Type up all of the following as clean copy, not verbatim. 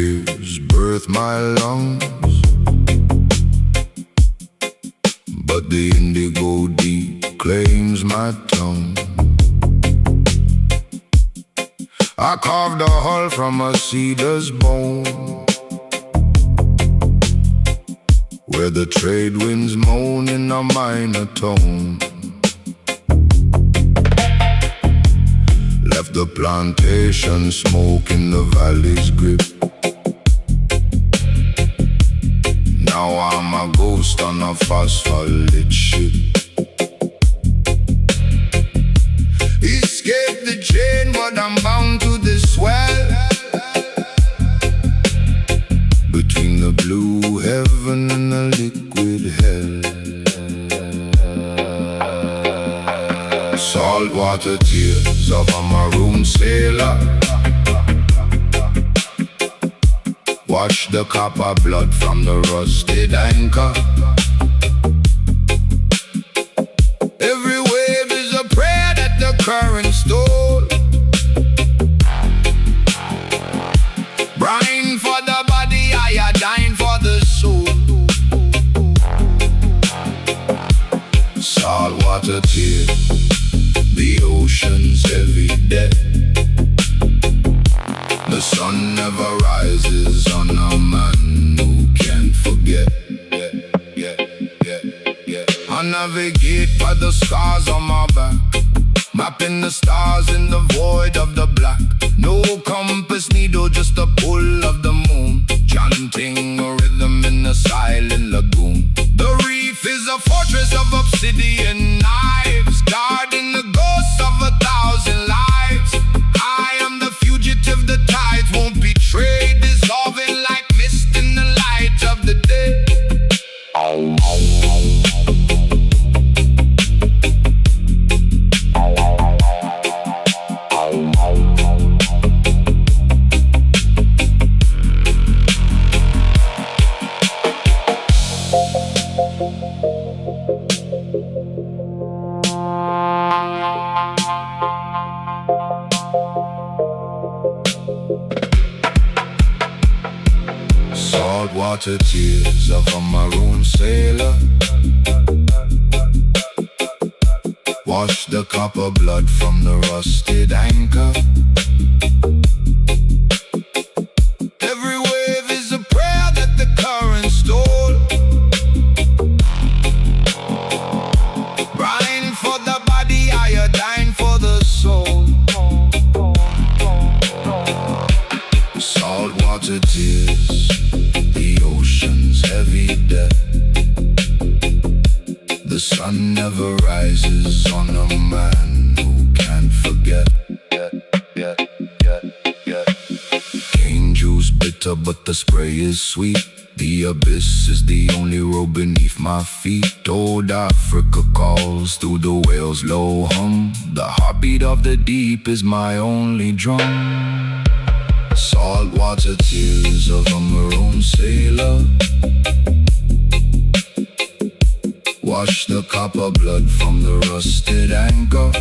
waves birth my lungs, but the indigo deep claims my tongue. I carved a hull from a cedar's bone, where the trade winds moan in a minor tone. Left the plantation smoke in the valley's grip. Now I'm a ghost on a phosphor-lit ship. Escape the chain, but I'm bound to this well. Between the blue heaven and the liquid hell. Saltwater tears of a maroon sailor wash the copper blood from the rusted anchor. Every wave is a prayer that the current stole. Brine for the body, iodine for the soul. Saltwater tears, the ocean's heavy debt. The sun never rises on a man who can't forget. I navigate by the scars on my back, mapping the stars in the void of the black. No compass needle, just the pull of the moon, chanting a rhythm in the silent lagoon. The reef is a fortress of obsidian knives, guarding the ghosts of 1,000 lives. I am the fugitive, the tides won't betray, dissolving like mist in the light of the day. Saltwater tears of a maroon sailor wash the copper blood from the rusted anchor. Every wave is a prayer that the current stole. Brine for the body, iodine for the soul. Saltwater tears, the ocean's heavy debt. The sun never rises on a man who can't forget. Cane juice bitter, but the spray is sweet. The abyss is the only road beneath my feet. Old Africa calls through the whale's low hum. The heartbeat of the deep is my only drum. Saltwater tears of a maroon sailor wash the copper blood from the rusted anchor.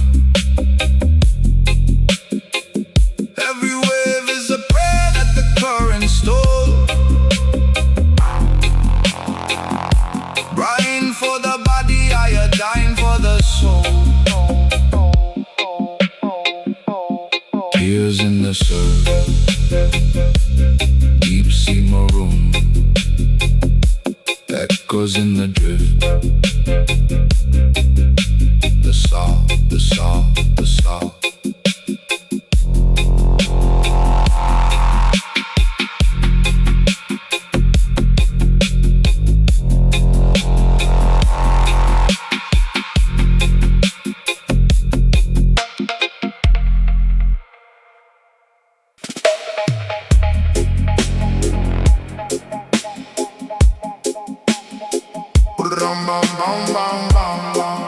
Every wave is a prayer that the current stole. Brine for the body, iodine for the soul. Tears in the surf, deep sea maroon, echoes in the drift. The salt, the salt, the salt. Bum, bum, bum, bum, bum, bum.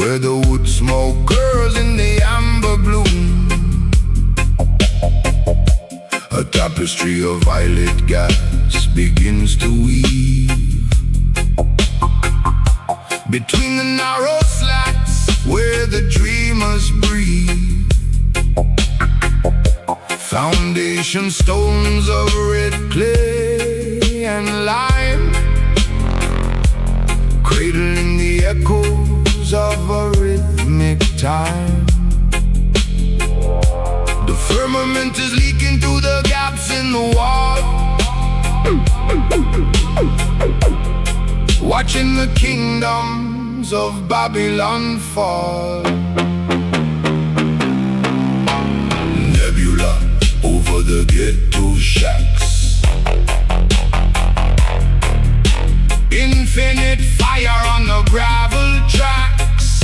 where the wood smoke curls in the amber bloom. A tapestry of violet gas begins to weave between the narrow slats where the dreamers breathe. Foundation stones of red clay and lime, cradling the echoes of a rhythmic time. The firmament is leaking through the gaps in the wall, watching the kingdoms of Babylon fall. Nebula over the ghetto shacks, infinite fire on the gravel tracks,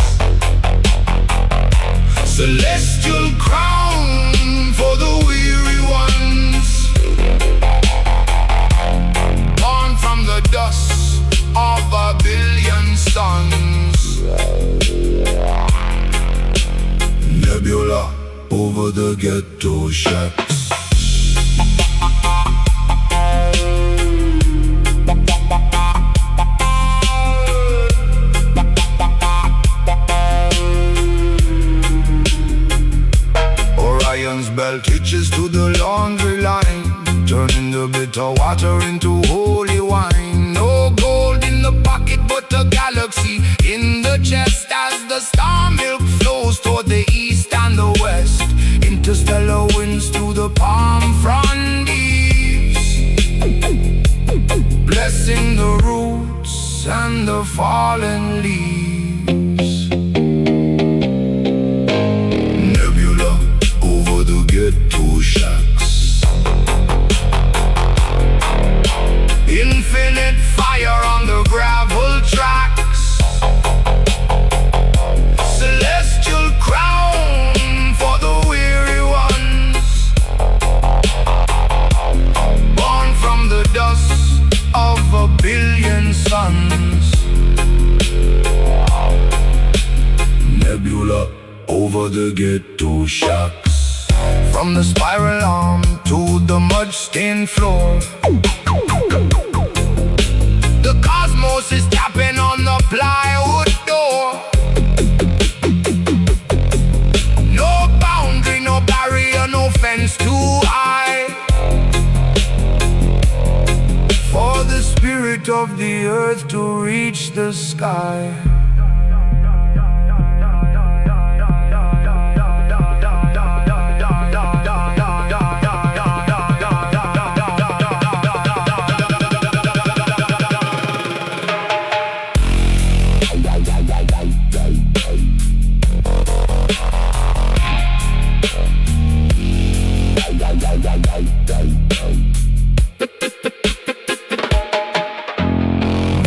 celestial crown for the weary ones, born from the dust of a billion suns. Nebula over the ghetto shacks. Orion's belt hitches to the laundry line, turning the bitter water into holy wine. No gold in the pocket, but a galaxy in the chest as the star milk flows toward the east and the west. Interstellar winds through the palm frond leaves, blessing the roots and the fallen leaves. Nebula over the ghetto shacks, infinite fire on the gravel tracks, celestial crown for the weary ones, born from the dust of a billion suns. Nebula over the ghetto shacks, from the spiral arm to the mud-stained floor. The cosmos is tapping on the plywood door. No boundary, no barrier, no fence too high for the spirit of the earth to reach the sky.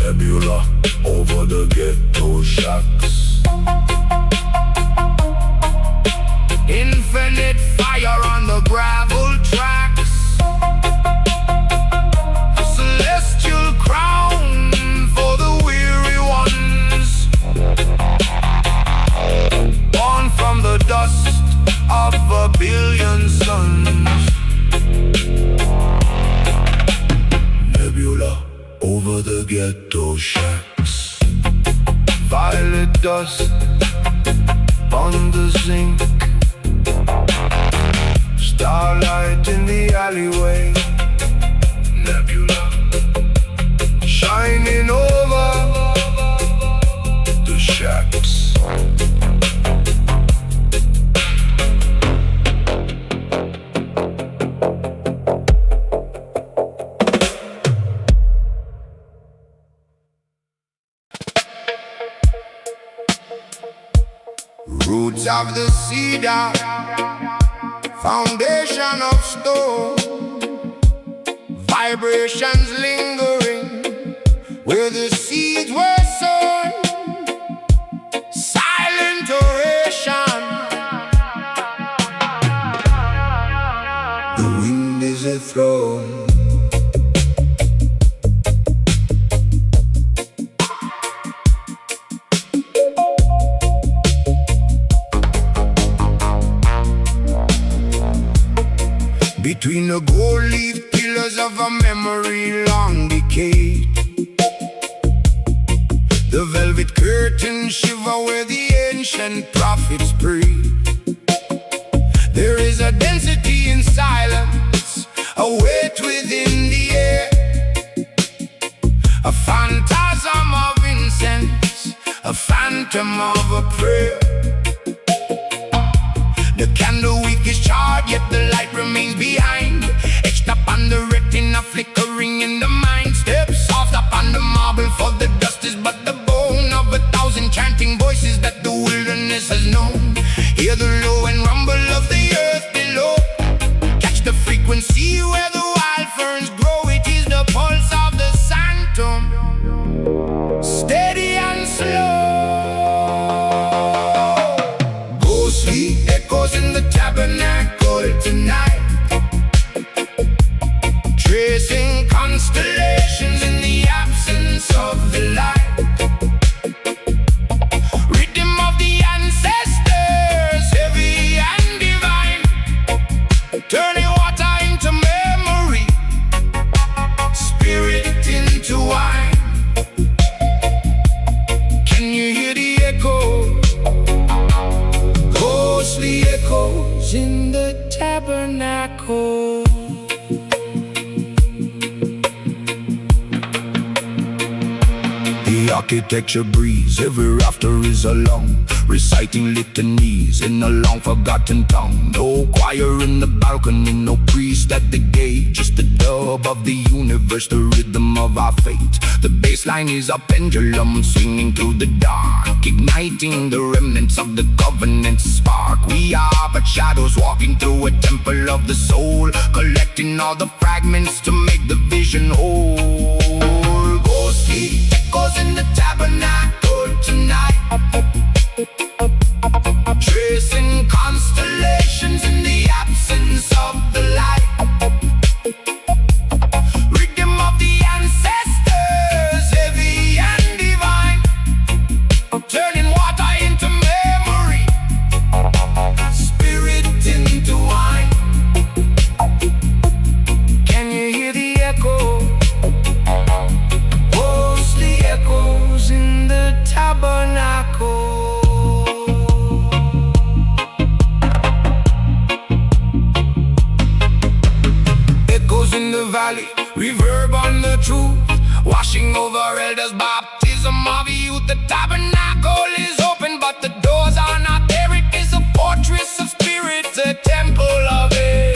Nebula over the ghetto shacks, infinite fire on the gravel tracks, celestial crown for the weary ones, born from the dust of a billion suns. Nebula over the ghetto shacks, violet dust on the zinc, starlight in the alleyway. Nebula shining over the shacks. Roots of the cedar, foundation of stone, vibrations lingering where the seeds were sown. Silent oration, the wind is a throne. between the gold leaf pillars of a memory long decayed. The velvet curtains shiver where the ancient prophets prayed. There is a density in silence, a weight within the air, a phantasm of incense, a phantom of a prayer. The candle wick is charred, yet the light remains behind, etched upon the retina, flickering in the mind. Steps soft upon the marble, for the dust is but the bone of 1,000 chanting voices that the wilderness has known. Hear the low and rumble of the earth below, catch the frequency where the wild ferns grow. It is the pulse of the sanctum, steady and slow. Ghostly echoes in the tabernacle tonight, tracing constellations in the absence of the light. Rhythm of the ancestors, heavy and divine, turning water into memory, spirit into wine. Can you hear the echo? Ghostly echoes in the tabernacle. The architecture breeze, every rafter is along, reciting litanies in a long forgotten tongue. No choir in the balcony, no priest at the gate, just the dub of the universe, the rhythm of our fate. The bassline is a pendulum swinging through the dark, igniting the remnants of the covenant spark. We are but shadows walking through a temple of the soul, collecting all the fragments to make the vision whole. Ghostly echoes in the tabernacle tonight, tracing constellations in the absence of the light. Rhythm of the ancestors, heavy and divine, turning water into memory, spirit into wine. Can you hear the echo? Ghostly echoes in the tabernacle. Echoes in the valley, reverb on the truth, washing over elders, baptism of youth. The tabernacle is open, but the doors are not there. It is a fortress of spirits, a temple of air.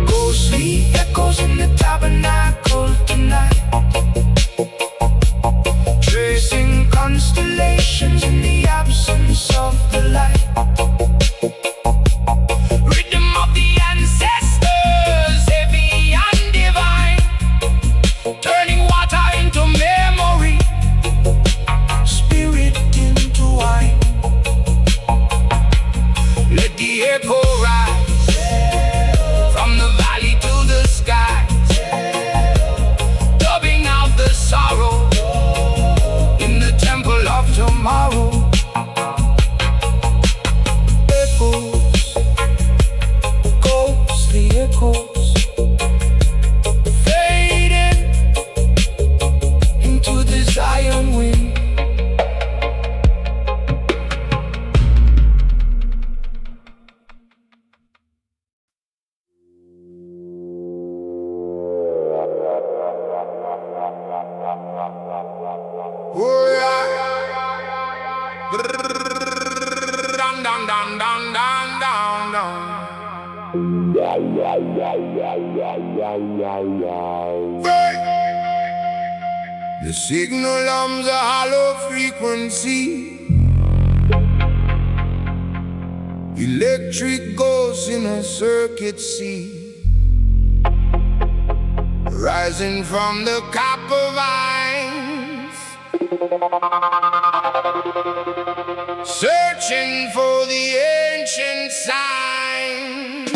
Ghostly echoes in the tabernacle tonight, tracing constellations in the absence of the light. Rhythm of the ancestors, heavy and divine, turning water into memory, spirit into wine. Let the echo rise from the valley to the sky, dubbing out the sorrow in the temple of tomorrow. Echoes, ghostly echoes, fading into the Zion wind. Oh yeah. Down, down, down, down, down, down, down. The signal arms a hollow frequency. Electric ghosts in a circuit sea, rising from the copper vines, searching for the ancient sign.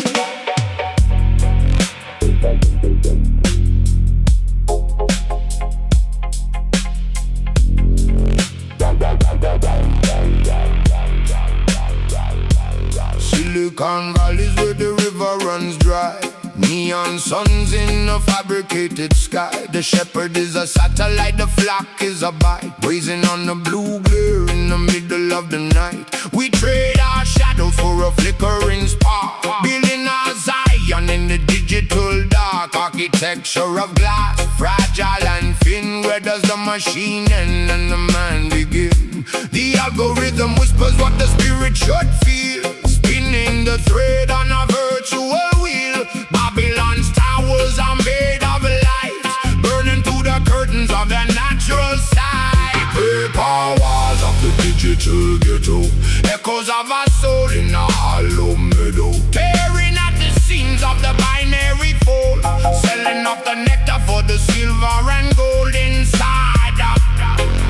Silicon valleys where the river runs dry, neon suns in a fabricated sky. The shepherd is a satellite, the flock is a bite, blazing on the blue glare in the middle of the night. We trade our shadows for a flickering spark, building our Zion in the digital dark. Architecture of glass, fragile and thin. Where does the machine end and the man begin? The algorithm whispers what the spirit should feel, spinning the thread on a virtual wheel. Babylon's towers are made of light, burning through the curtains of the natural side. Paper walls of the digital ghetto, echoes of our soul in a hollow meadow, tearing at the seams of the binary fold, selling off the nectar for the silver and gold inside.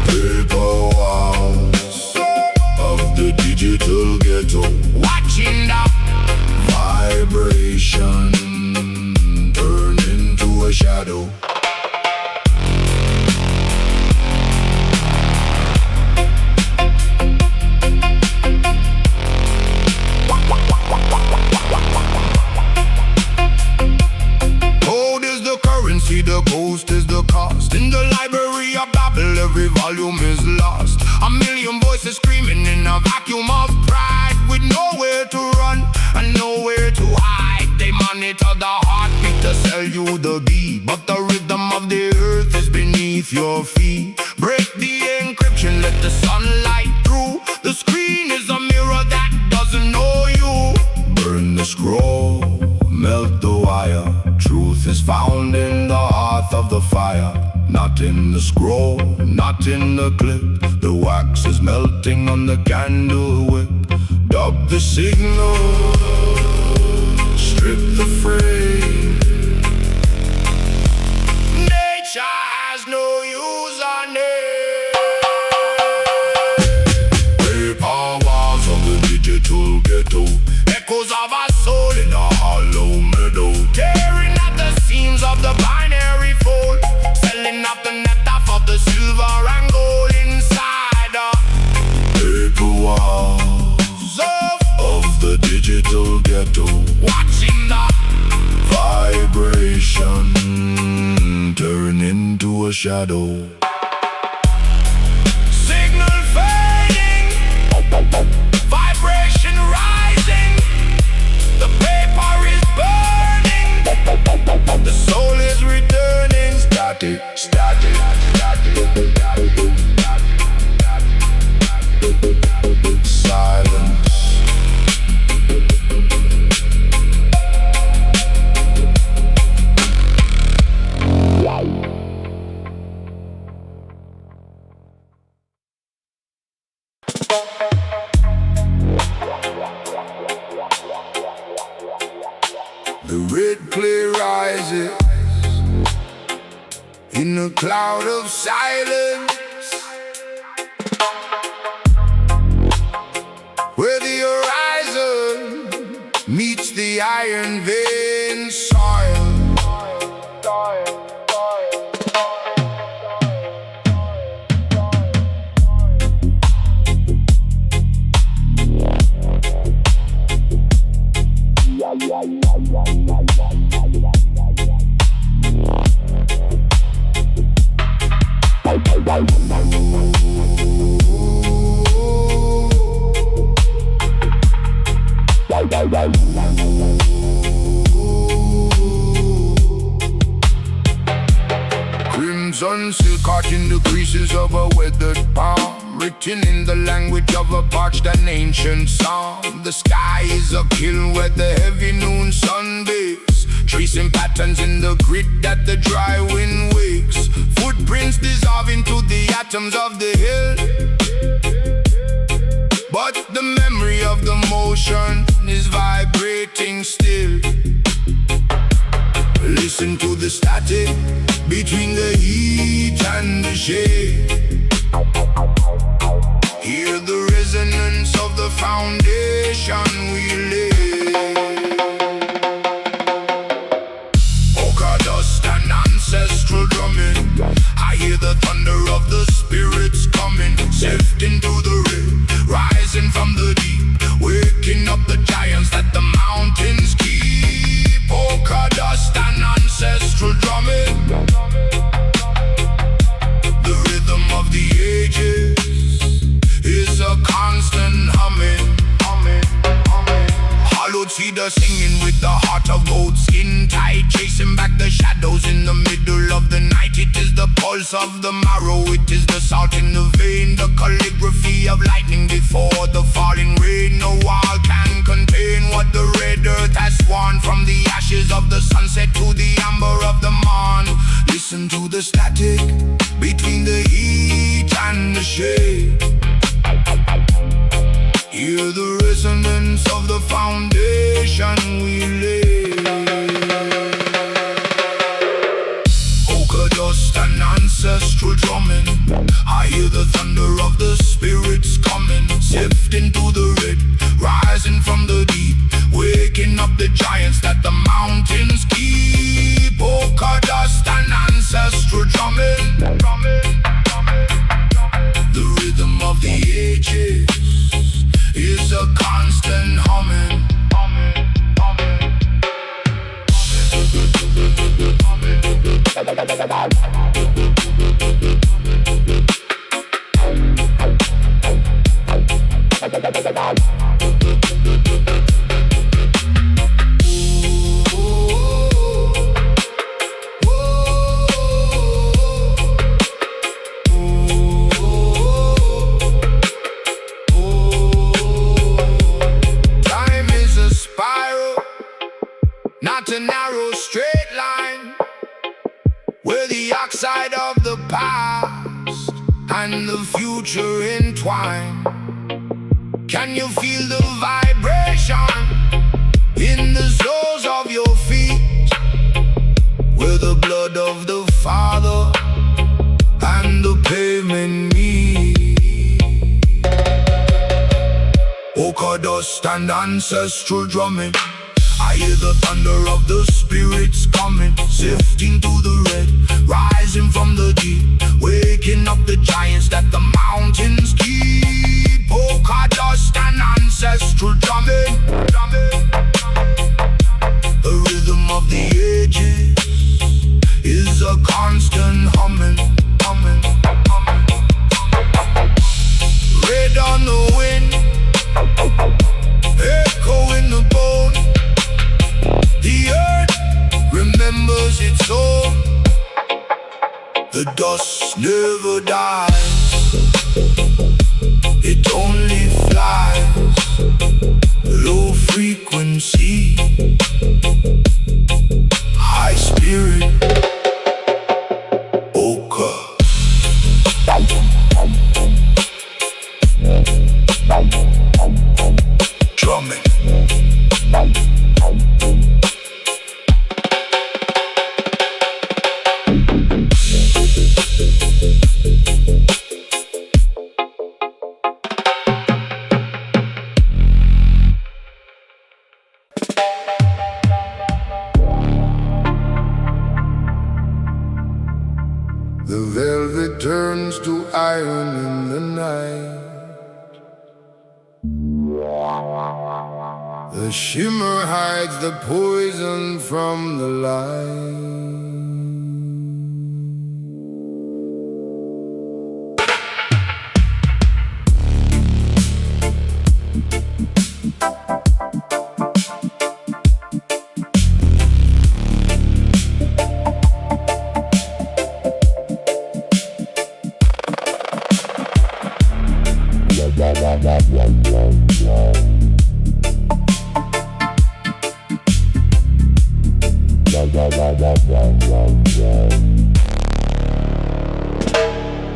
Paper walls of the digital ghetto, watching the vibration turn into a shadow. Gold is the currency, the ghost is the cost. In the library of Babel, every volume is lost. A million voices screaming in a vacuum of pride, with nowhere to run and nowhere to hide. They monitor the heartbeat to sell you the beat, but the rhythm of the earth is beneath your feet. Break the encryption, let the sunlight through. The screen is a mirror that doesn't know you. Burn the scroll, melt the wire. Truth is found in the hearth of the fire, not in the scroll, not in the clip. The wax is melting on the candle wick. Dub the signal, strip the frame. Nature has no username. Paper walls of the digital ghetto, echoes of our soul in a hollow meadow, tearing at the seams of the binary fold, selling off the nectar for the silver and gold inside. Paper walls of the digital ghetto, watching the vibration turn into a shadow. Signal fading, vibration rising. The paper is burning, the soul is returning. Static, static, static, silence. The red clay rises in a cloud of silence, where the horizon meets the iron vein soil. Crimson silk caught in the creases of a weathered palm, written in the language of a parched and ancient psalm. The sky is a kiln where the heavy noon sun bakes, tracing patterns in the grit that the dry wind wakes. Footprints dissolve into the atoms of the hill, but the memory of the motion is vibrating still. Listen to the static between the heat and the shade. Hear the resonance of the foundation we lay. Polka dust and ancestral drumming. I hear the thunder of the spirits coming, sifting through the red, rising from the deep, waking up the giants that the mountains keep. Polka dust and ancestral drumming, the rhythm of the ages is a constant humming. Hollowed cedar singing with the heart of gold, skin tight, chasing back the shadows in the middle of the night. It is the pulse of the marrow, it is the salt in the vein, the calligraphy of lightning before the falling rain. No wall can contain what the red earth has sworn, from the ashes of the sunset to the amber of the morn. Listen to the static between the heat and the shade. Hear the resonance of the foundation we lay. Polka dust and ancestral drumming. I hear the thunder of the spirits coming, sifting through the red, rising from the deep, waking up the giants that the mountains keep. Polka dust and ancestral drumming, the rhythm of the ages is a constant humming. Not a narrow straight line, where the oxide of the past and the future entwine. Can you feel the vibration in the soles of your feet, where the blood of the Father and the pavement meet? Polka dust and ancestral drumming. I hear the thunder of the spirits coming, sifting through the red, rising from the deep, waking up the giants that the mountains keep. Polka dust and ancestral drumming, the rhythm of the ages is a constant humming. Red on the wind, echo in the bone. The earth remembers its own. The dust never dies, it only flies. Low frequency, high spirit, polka. Drumming. The velvet turns to iron in the night. The shimmer hides the poison from the light.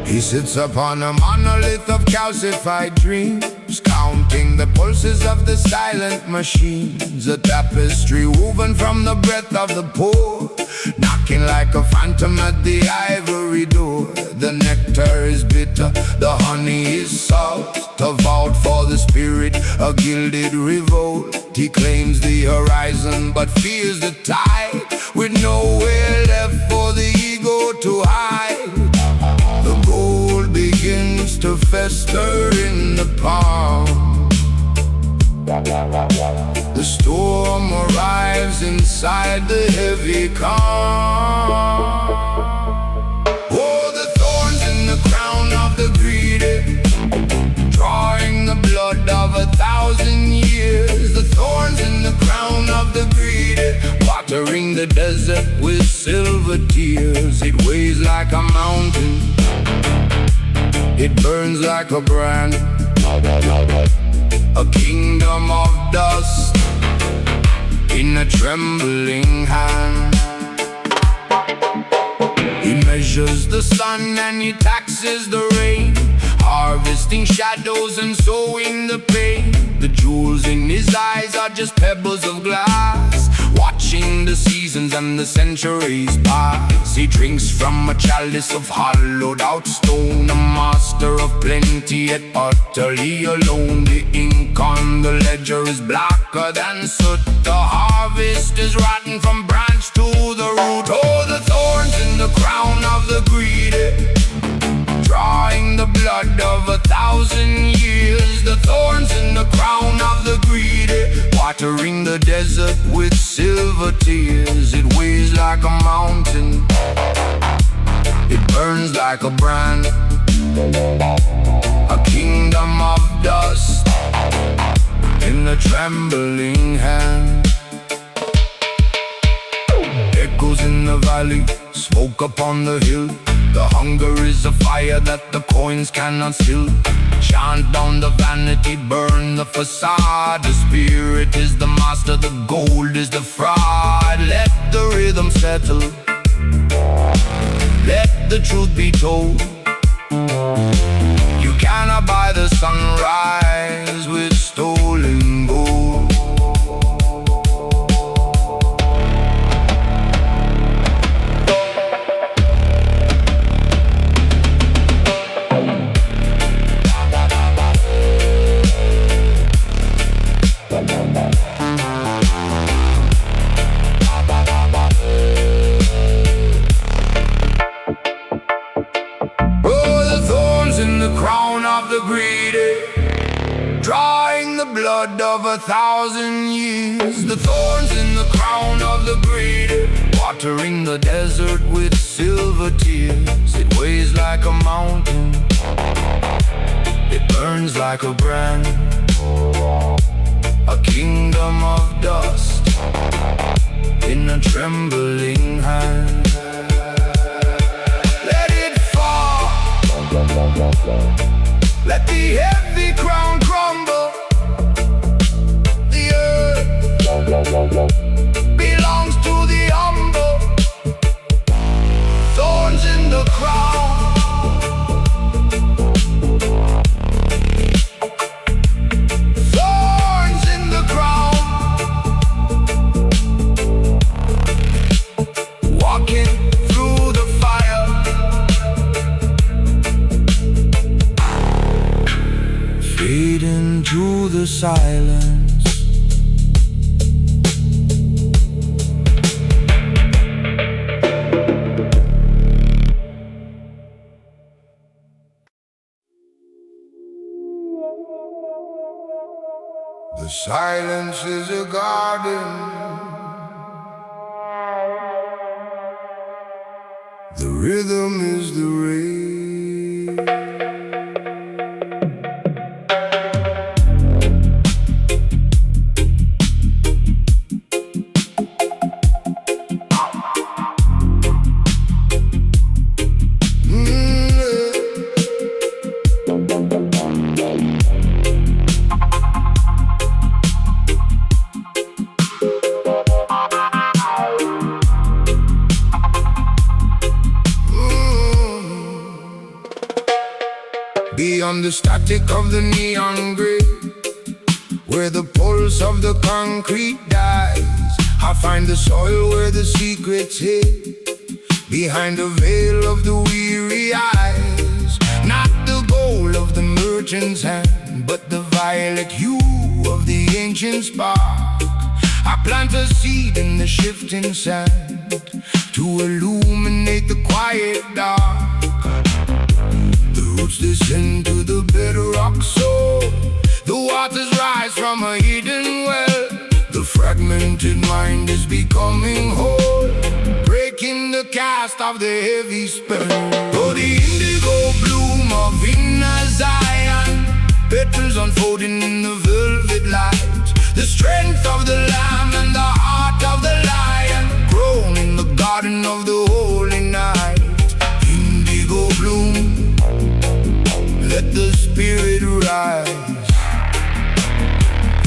He sits upon a monolith of calcified dreams. waves, counting the pulses of the silent machines. A tapestry woven from the breath of the poor, knocking like a phantom at the ivory door. The nectar is bitter, the honey is salt. A vault for the spirit, a gilded revolt. He claims the horizon but fears the tide, with nowhere left for the ego to hide. The gold begins to fester in the palm. The storm arrives inside the heavy calm. Oh, the thorns in the crown of the greedy, drawing the blood of 1,000 years. The thorns in the crown of the greedy, watering the desert with silver tears. It weighs like a mountain, it burns like a brand, a kingdom of dust in a trembling hand. He measures the sun and he taxes the rain, harvesting shadows and sowing the pain. The jewels in his eyes are just pebbles of glass, watching the seasons and the centuries pass. He drinks from a chalice of hollowed out stone, a master of plenty yet utterly alone. The ink on the ledger is blacker than soot, the harvest is rotten from branch to the root. Oh, the thorns in the crown of the greedy, drawing the blood of 1,000 years. The thorns in the crown of the greedy, watering the desert with silver tears. It weighs like a mountain, it burns like a brand, a kingdom of dust in a trembling hand. Echoes in the valley, smoke upon the hill. The hunger is a fire that the coins cannot still. Chant down the vanity, burn the facade. The spirit is the master, the gold is the fraud. Let the rhythm settle, let the truth be told. You cannot buy the sunrise with stolen gold. Drawing the blood of 1,000 years. The thorns in the crown of the greedy, watering the desert with silver tears. It weighs like a mountain, it burns like a brand, a kingdom of dust in a trembling hand. Let it fall, let the heavy crown crumble. The earth belongs to the humble. Thorns in the crown, thorns in the crown, walking through the fire, fade into the silence. The silence is a garden, the rhythm is the rain. Beyond the static of the neon grid, where the pulse of the concrete dies, I find the soil where the secrets hid, behind the veil of the weary eyes. Not the gold of the merchant's hand, but the violet hue of the ancient spark. I plant a seed in the shifting sand to illuminate the quiet dark. The roots descend to the bedrock soul, the waters rise from a hidden well. The fragmented mind is becoming whole, breaking the cast of the heavy spell. Oh, the indigo bloom of inner Zion, petals unfolding in the velvet light. The strength of the lamb and the heart of the lion, grown in the garden of the holy night. Indigo bloom, let the spirit rise.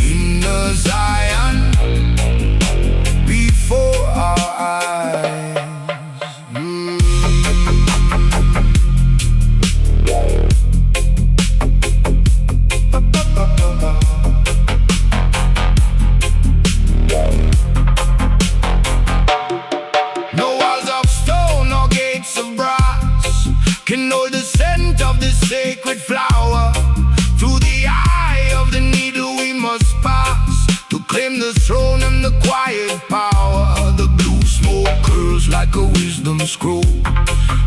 Inner Zion, before our eyes. No walls of stone or gates of brass can hold the scent of this sacred flower. Through the eye of the needle we must pass to claim the throne and the quiet power. The blue smoke curls like a wisdom scroll,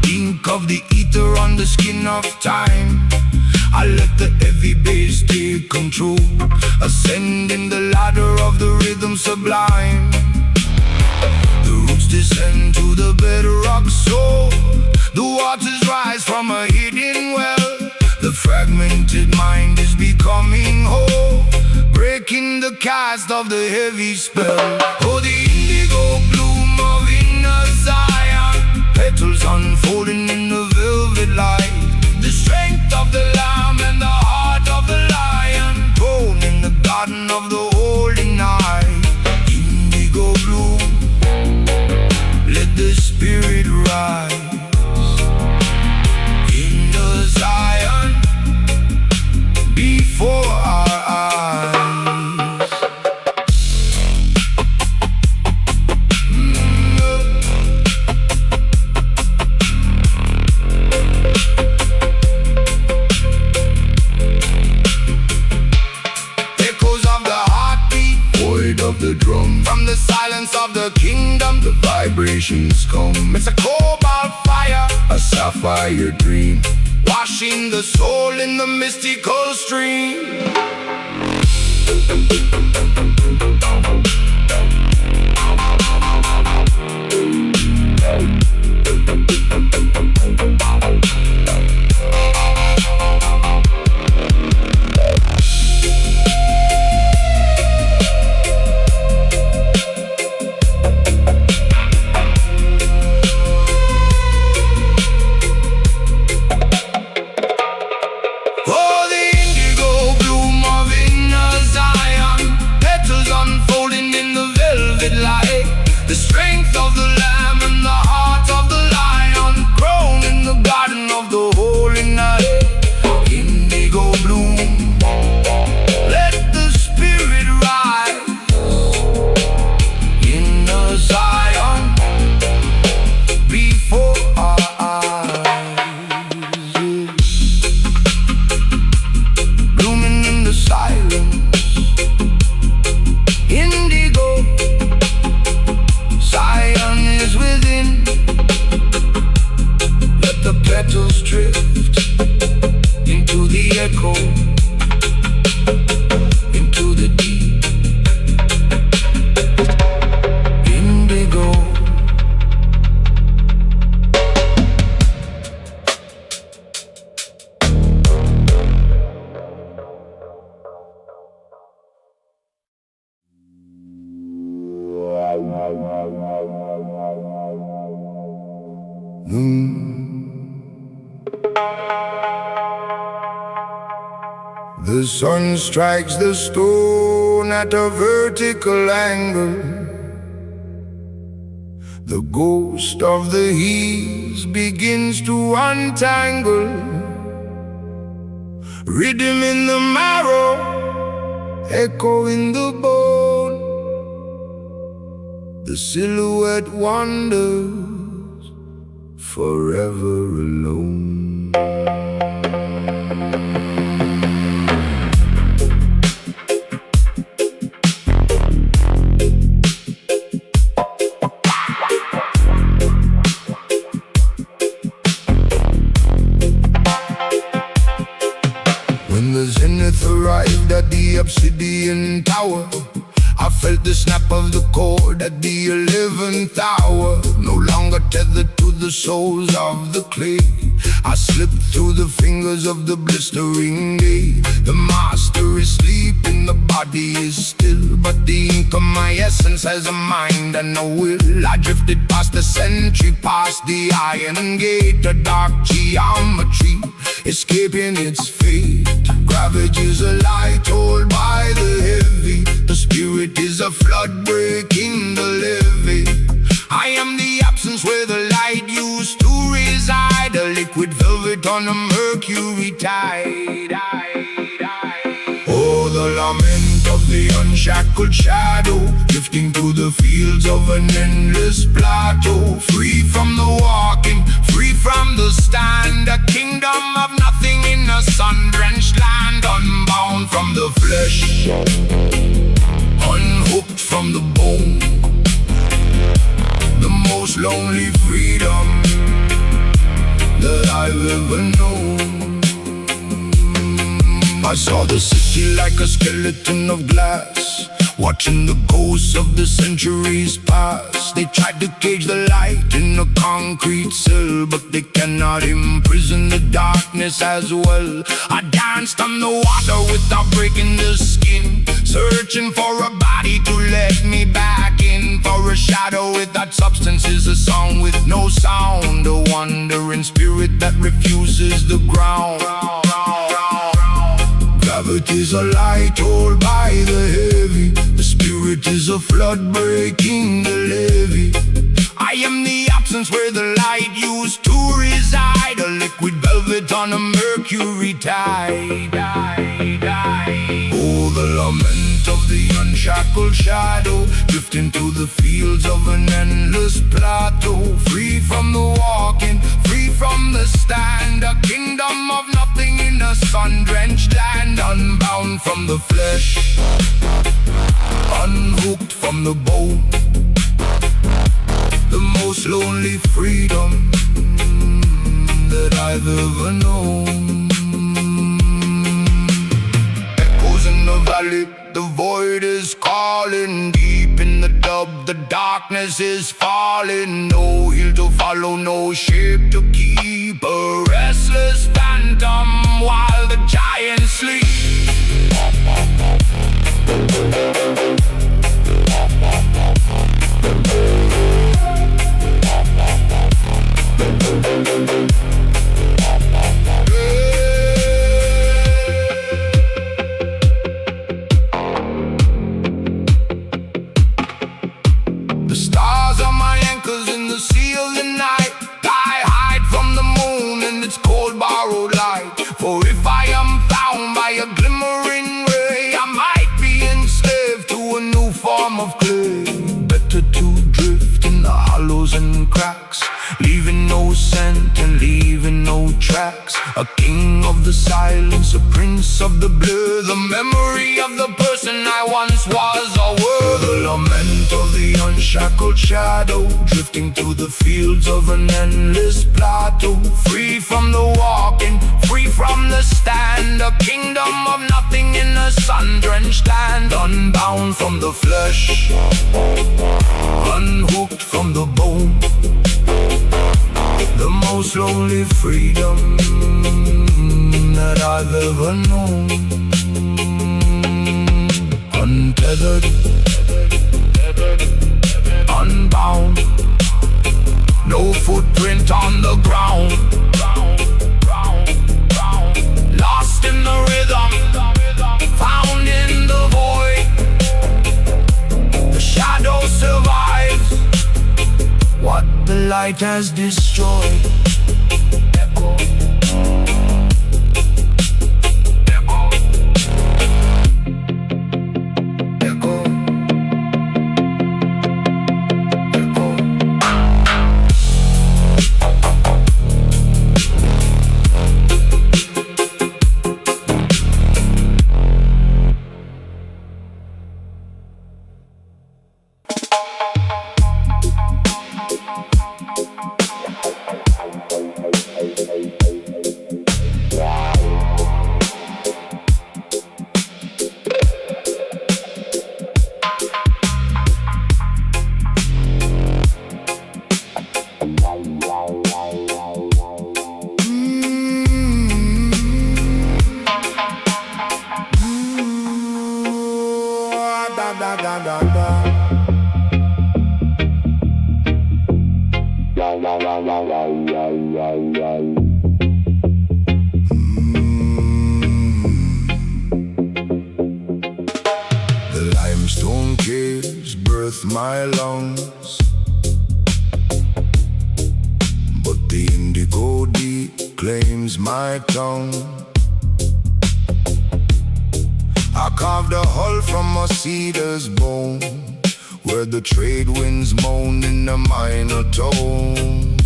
ink of the ether on the skin of time. I let the heavy bass take control, ascending the ladder of the rhythm sublime. The roots descend to the bedrock soul, the waters rise from a hidden well. The fragmented mind is becoming whole, breaking the cast of the heavy spell. Oh, the indigo bloom of inner Zion, petals unfolding in the velvet light. The strength of the lamb and the heart of the lion, grown in the garden of the holy night. Indigo bloom, let the spirit rise. Inner Zion, before our eyes. Echoes of the heartbeat, void of the drum. From the silence of the kingdom, the vibrations come. It's a cobalt fire, a sapphire dream, washing the soul in the mystical stream. Oh, the indigo bloom of inner Zion, petals unfolding in the velvet light. The strength of the lamb and the heart of the lion, grown in the garden of the holy night. Indigo bloom, let the spirit rise. Inner Zion, before our eyes. Blooming in the silence, indigo, Zion is within. Let the petals drift into the echo, into the deep. Indigo. The sun strikes the stone at a vertical angle. The ghost of the hills begins to untangle. Rhythm in the marrow, echo in the bone. The silhouette wanders, forever alone. When the zenith arrived at the obsidian tower, I felt the snap of the cord at the 11th hour. No longer tethered to the soles of the clay, I slipped through the fingers of the blistering day. The master is sleeping, the body is still, but the ink of my essence has a mind and a will. I drifted past the sentry, past the iron gate, a dark geometry, escaping its fate. Gravity is a light told by the heavy. The spirit is a flood breaking the levee. I am the absence where the light used to reside, a liquid velvet on a mercury tide. Oh, the lament of the unshackled shadow, drifting through the fields of an endless plateau. Free from the walking, free from the stand, a kingdom of nothing in a sun-drenched land. Unbound from the flesh, unhooked from the bone. The most lonely freedom that I've ever known. I saw the city like a skeleton of glass, watching the ghosts of the centuries pass. They tried to cage the light in a concrete cell, but they cannot imprison the darkness as well. I danced on the water without breaking the skin, searching for a body to let me back in. For a shadow without substance is a song with no sound, a wandering spirit that refuses the ground. Gravity's a light told by the heavy. The spirit is a flood breaking the levee. I am the absence where the light used to reside, a liquid velvet on a mercury tide. Oh, the lament of the unshackled shadow, drifting through the fields of an endless plateau. Free from the walking, free from the stand, a kingdom of nothing in a sun-drenched land. Unbound from the flesh, unhooked from the bone. The most lonely freedom that I've ever known. Echoes in the valley, the void is calling. Deep in the dub, the darkness is falling. No hill to follow, no shape to keep, a restless phantom while the giants sleep. The stars are my anchors in the sea of the night. I hide from the moon and its cold borrowed light. For if I am found by a glimmering ray, I might be enslaved to a new form of clay. Better to drift in the hollows and cracks, leaving no scent and leaving no tracks. A king of the silence, a prince of the blur, the memory of the person I once was. A word, the lament of the unshackled shadow, drifting through the fields of an endless plateau. Free from the walking, free from the stand, a kingdom of nothing in a sun-drenched land. Unbound from the flesh, unhooked from the bone. The most lonely freedom that I've ever known. Untethered, unbound, no footprint on the ground. Lost in the rhythm, found in the void. The shadow survives what the light has destroyed. Echo. my lungs, but the indigo deep claims my tongue. I carved a hull from a cedar's bone, where the trade winds moan in a minor tone.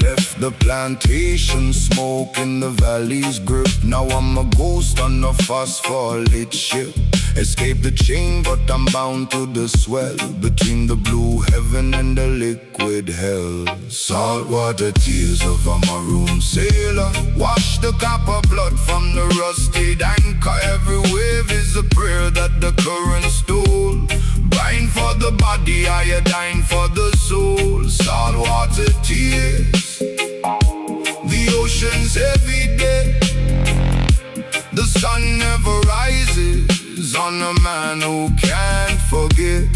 Left the plantation smoke in the valley's grip. Now I'm a ghost on a phospholit ship. Escape the chain, but I'm bound to the swell between the blue heaven and the liquid hell. Saltwater tears of a maroon sailor wash the copper blood from the rusted anchor. Every wave is a prayer that the current stole. Brine for the body, iodine for the soul. Saltwater tears, the ocean's heavy debt. The sun never rises on a man who can't forget.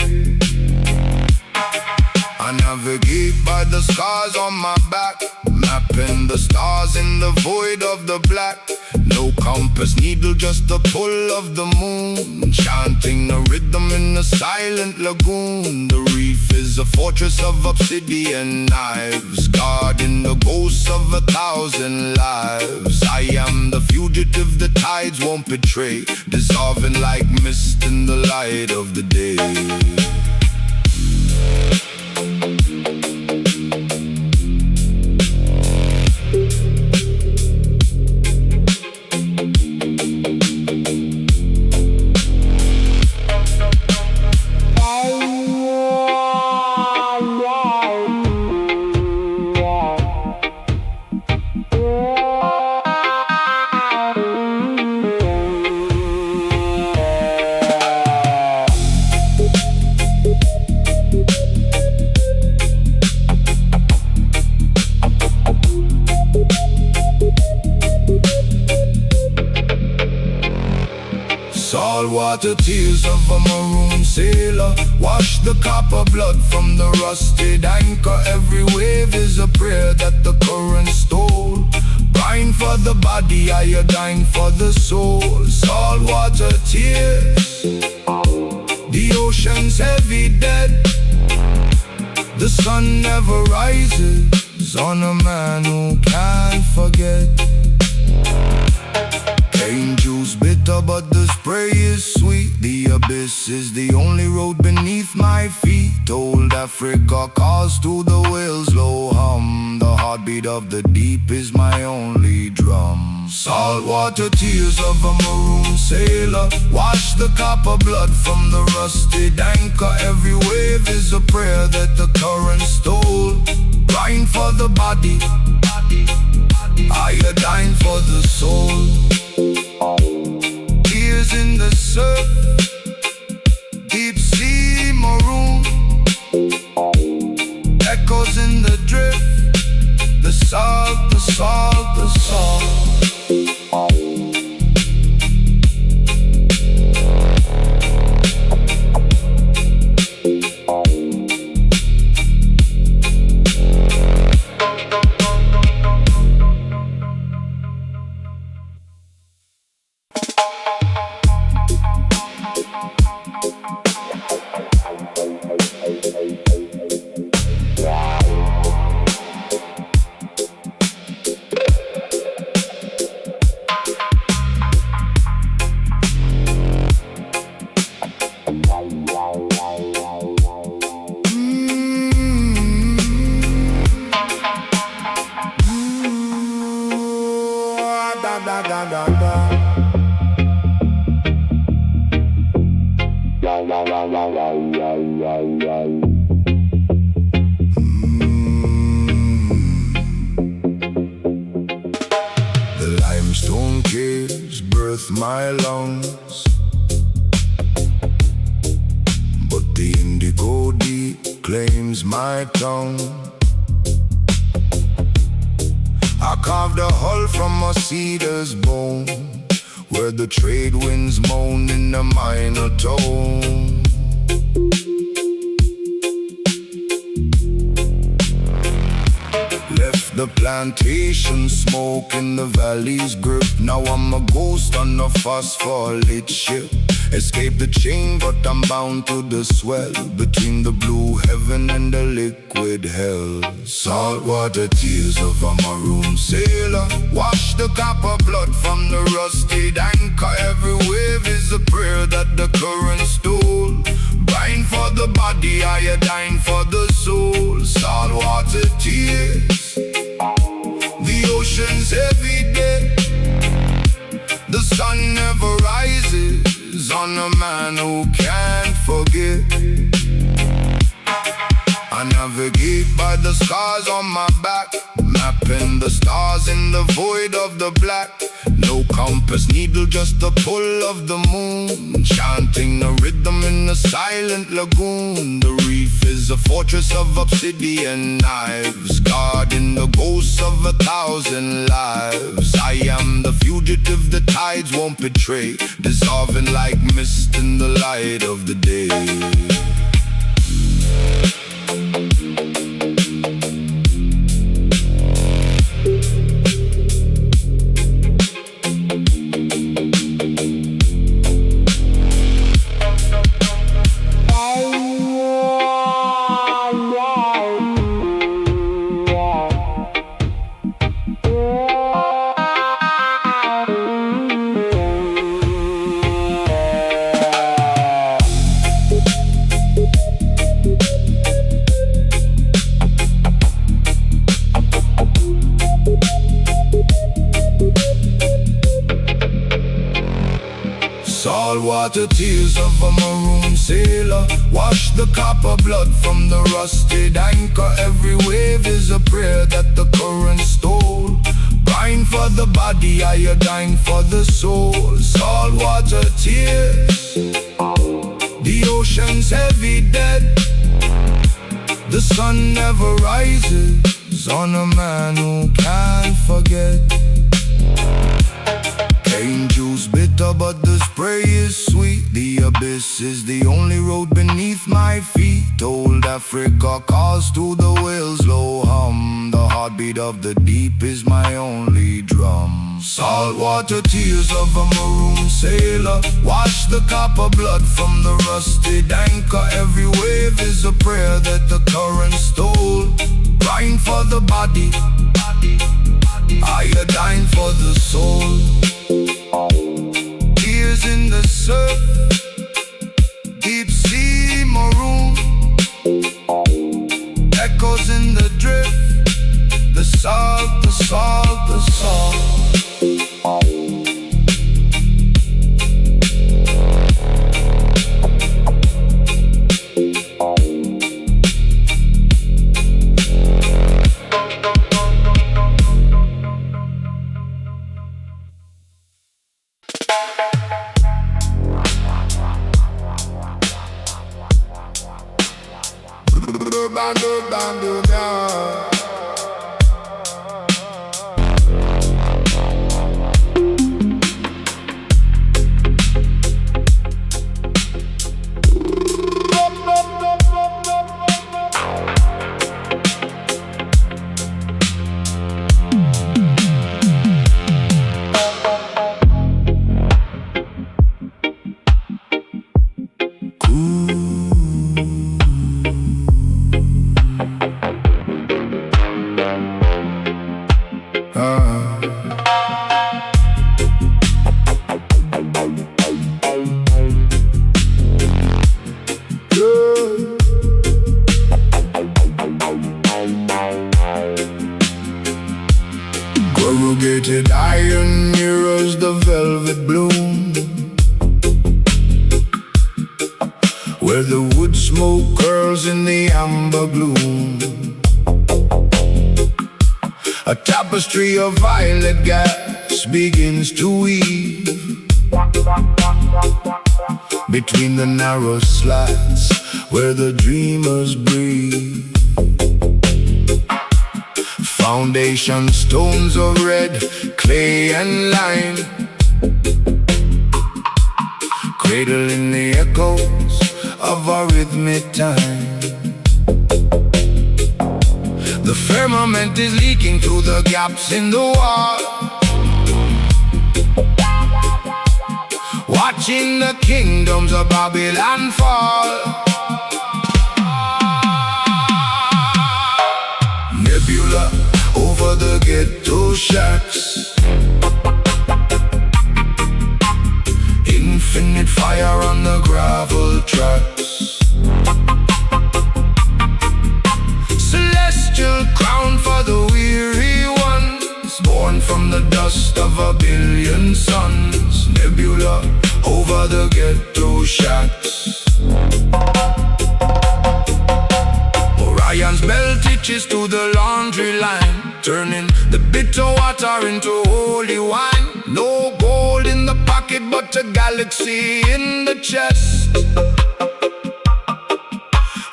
I navigate by the scars on my back, mapping the stars in the void of the black. No compass needle, just the pull of the moon, chanting a rhythm in the silent lagoon. The reef is a fortress of obsidian knives, guarding the ghosts of 1,000 lives. I am the fugitive the tides won't betray, dissolving like mist in the light of the day. Saltwater tears of a maroon sailor wash the copper blood from the rusted anchor. Every wave is a prayer that the current stole. Brine for the body, iodine for the soul. Saltwater tears, the ocean's heavy debt. The sun never rises on a man who can't forget. Cane juice bitter, but the spray is sweet. The abyss is the only road beneath my feet. Old Africa calls to the whale's low hum. The heartbeat of the deep is my only drum. Saltwater tears of a maroon sailor wash the copper blood from the rusted anchor. Every wave is a prayer that the current stole. Brine for the body, iodine for the soul. Tears in the surf, deep sea maroon. Echoes in the drift, the salt, the salt, the salt. The limestone caves birth my lungs, but the indigo deep claims my tongue. I carved a hull from a cedar's bone, where the trade winds moan in a minor tone. Left The plantation smoke in the valley's grip. Now I'm a ghost on a phospholit ship. Escape the chain, but I'm bound to the swell between the blue heaven and the liquid hell. Saltwater tears of a maroon sailor wash the copper blood from the rusted anchor. Every wave is a prayer that the current stole. Brine for the body, iodine for the soul. Saltwater tears, the ocean's heavy debt. The sun never rises on a man who can't forget. I navigate by the scars on my back, mapping the stars in the void of the black. No compass needle, just the pull of the moon, chanting the rhythm in the silent lagoon. The reef is a fortress of obsidian knives, guarding the ghosts of 1,000 lives. I am the fugitive the tides won't betray, dissolving like mist in the light of the day. Saltwater tears of a maroon sailor wash the copper blood from the rusted anchor. Every wave is a prayer that the current stole. Brine for the body, iodine for the soul. Saltwater tears, the ocean's heavy debt. The sun never rises on a man who can't forget. Cane juice bitter, but the spray is sweet. The abyss is the only road beneath my feet. Old Africa calls to the whale's low hum. The heartbeat of the deep is my only drum. Saltwater tears of a maroon sailor wash the copper blood from the rusted anchor. Every wave is a prayer that the current stole. Brine for the body, iodine for the soul. Tears in the surf, deep sea maroon. Echoes in the drift, the salt, the salt, the salt. Corrugated iron mirrors the velvet bloom, where the wood smoke curls in the amber gloom. A tapestry of violet gas begins to weave between the narrow slats where the dreamers breathe. Foundation stones of red, clay and lime, cradling the echoes of our rhythmic time. The firmament is leaking through the gaps in the wall, watching the kingdoms of Babylon fall. Nebula over the ghetto shacks, infinite fire on the gravel tracks. Celestial crown for the weary ones, born from the dust of a billion suns. Nebula over the ghetto shacks. Orion's bell teaches to the laundry line, turning the bitter water into holy wine. No gold in the pocket, but a galaxy in the chest.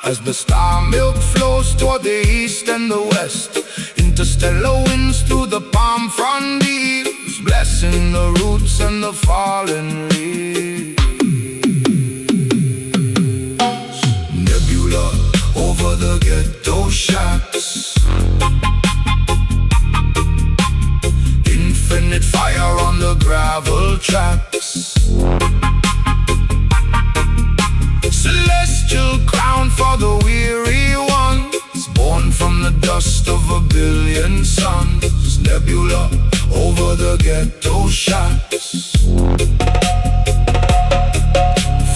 As the star milk flows toward the east and the west, interstellar winds through the palm frond leaves, blessing the roots and the fallen leaves. Nebula over the ghetto shacks, infinite fire on the gravel tracks. Celestial crown for the weary ones, born from the dust of a billion suns. Nebula over the ghetto shacks.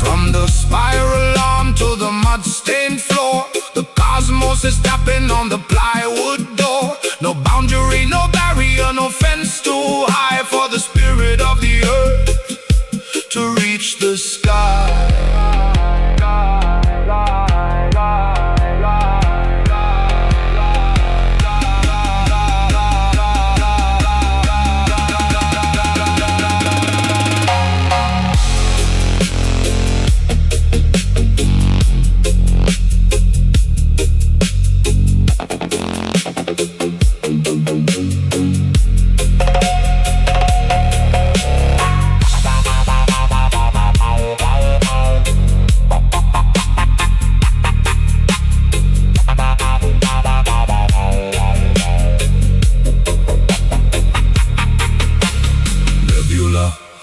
From the spiral arm to the mud-stained floor, the cosmos is tapping on the plywood door. No boundary, no barrier, no fence too high for the spirit of the earth to reach the sky.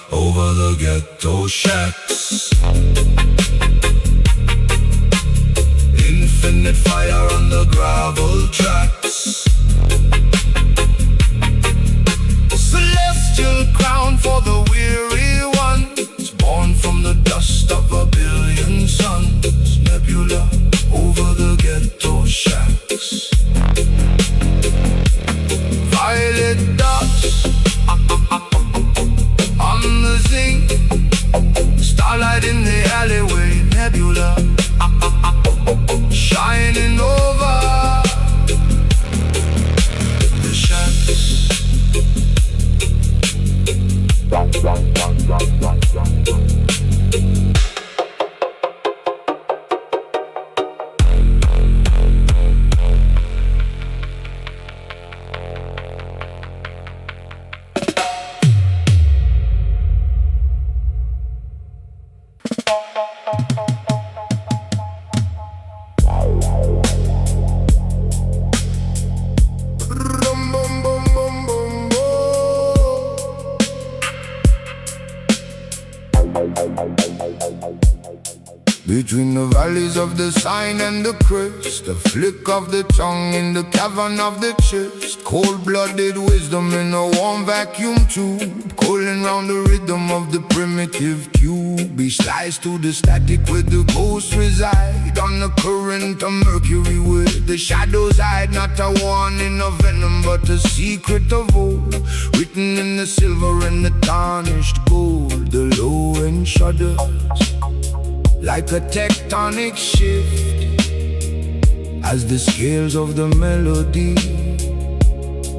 Over the ghetto shacks, infinite fire on the gravel tracks. Celestial crown for the weary ones, born from the dust of a billion suns. Nebula over the ghetto shacks. Violet dots on the zinc, starlight in the alleyway. Nebula shining over the shacks. Between the valleys of the sign and the crest, the flick of the tongue in the cavern of the chest. Cold-blooded wisdom in a warm vacuum tube, coiling round the rhythm of the primitive cube. He sliced to the static where the ghosts reside, on the current of mercury where the shadows hide. Not a warning of venom, but a secret of old, written in the silver and the tarnished gold. The low end shudders like a tectonic shift as the scales of the melody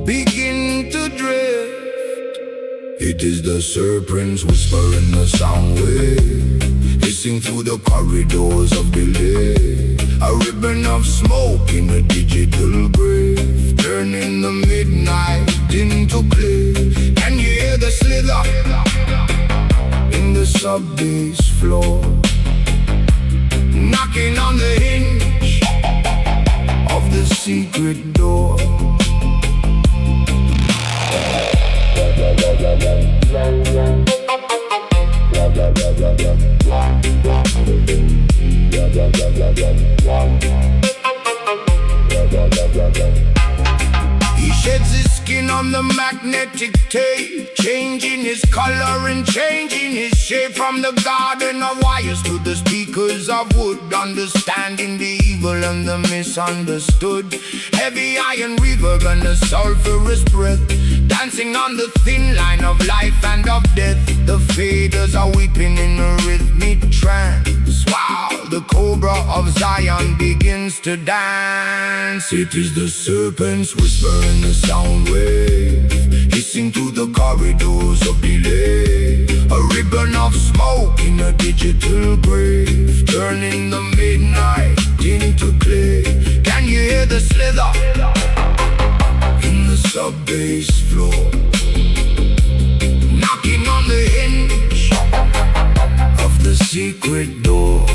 begin to drift. It is the serpent's whisper in the sound wave, hissing through the corridors of belief. A ribbon of smoke in a digital grave, turning the midnight into clay. Can you hear the slither in the sub-bass floor, knocking on the hinge of the secret door. He sheds his skin on the magnetic tape, changing his color and changing his shape. From the garden of wires to the speakers of wood, understanding the evil and the misunderstood. Heavy iron reverb and a sulphurous breath, dancing on the thin line of life and of death. The faders are weeping in a rhythmic trance, while the cobra of Zion begins to dance. It is the serpent's whisper in the sound wave, hissing through the corridors of delay. A ribbon of smoke in a digital grave, turning the midnight into clay. Can you hear the slither in the sub-bass floor, knocking on the hinge of the secret door?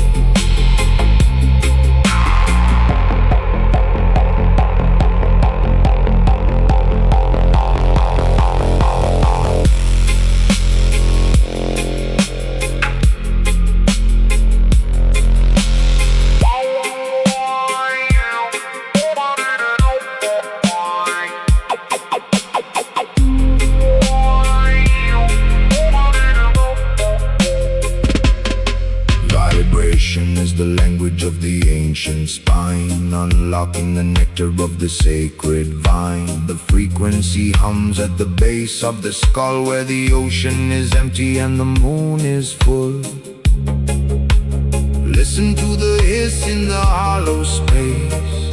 Is the language of the ancient spine, unlocking the nectar of the sacred vine. The frequency hums at the base of the skull, where the ocean is empty and the moon is full. Listen to the hiss in the hollow space,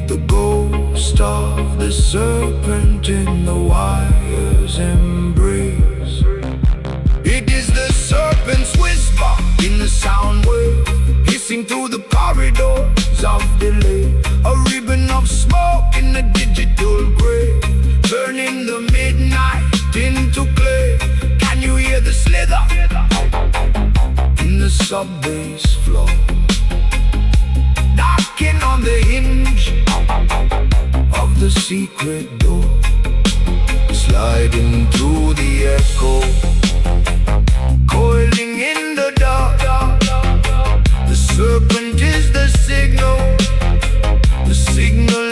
the ghost of the serpent in the wire's embrace. It is the serpent's whisper in the sound wave, hissing through the corridors of delay. A ribbon of smoke in the digital grave, turning the midnight into clay. Can you hear the slither in the sub-bass floor, knocking on the hinge of the secret door, sliding through the echo, coiling in the dark. The serpent is the signal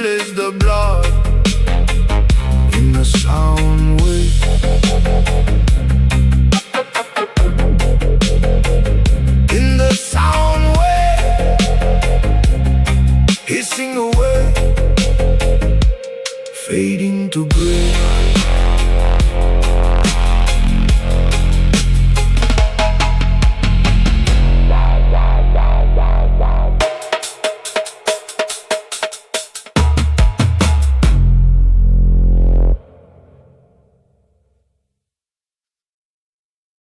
is the blood in the sound wave. In the sound wave, hissing away, fading to gray.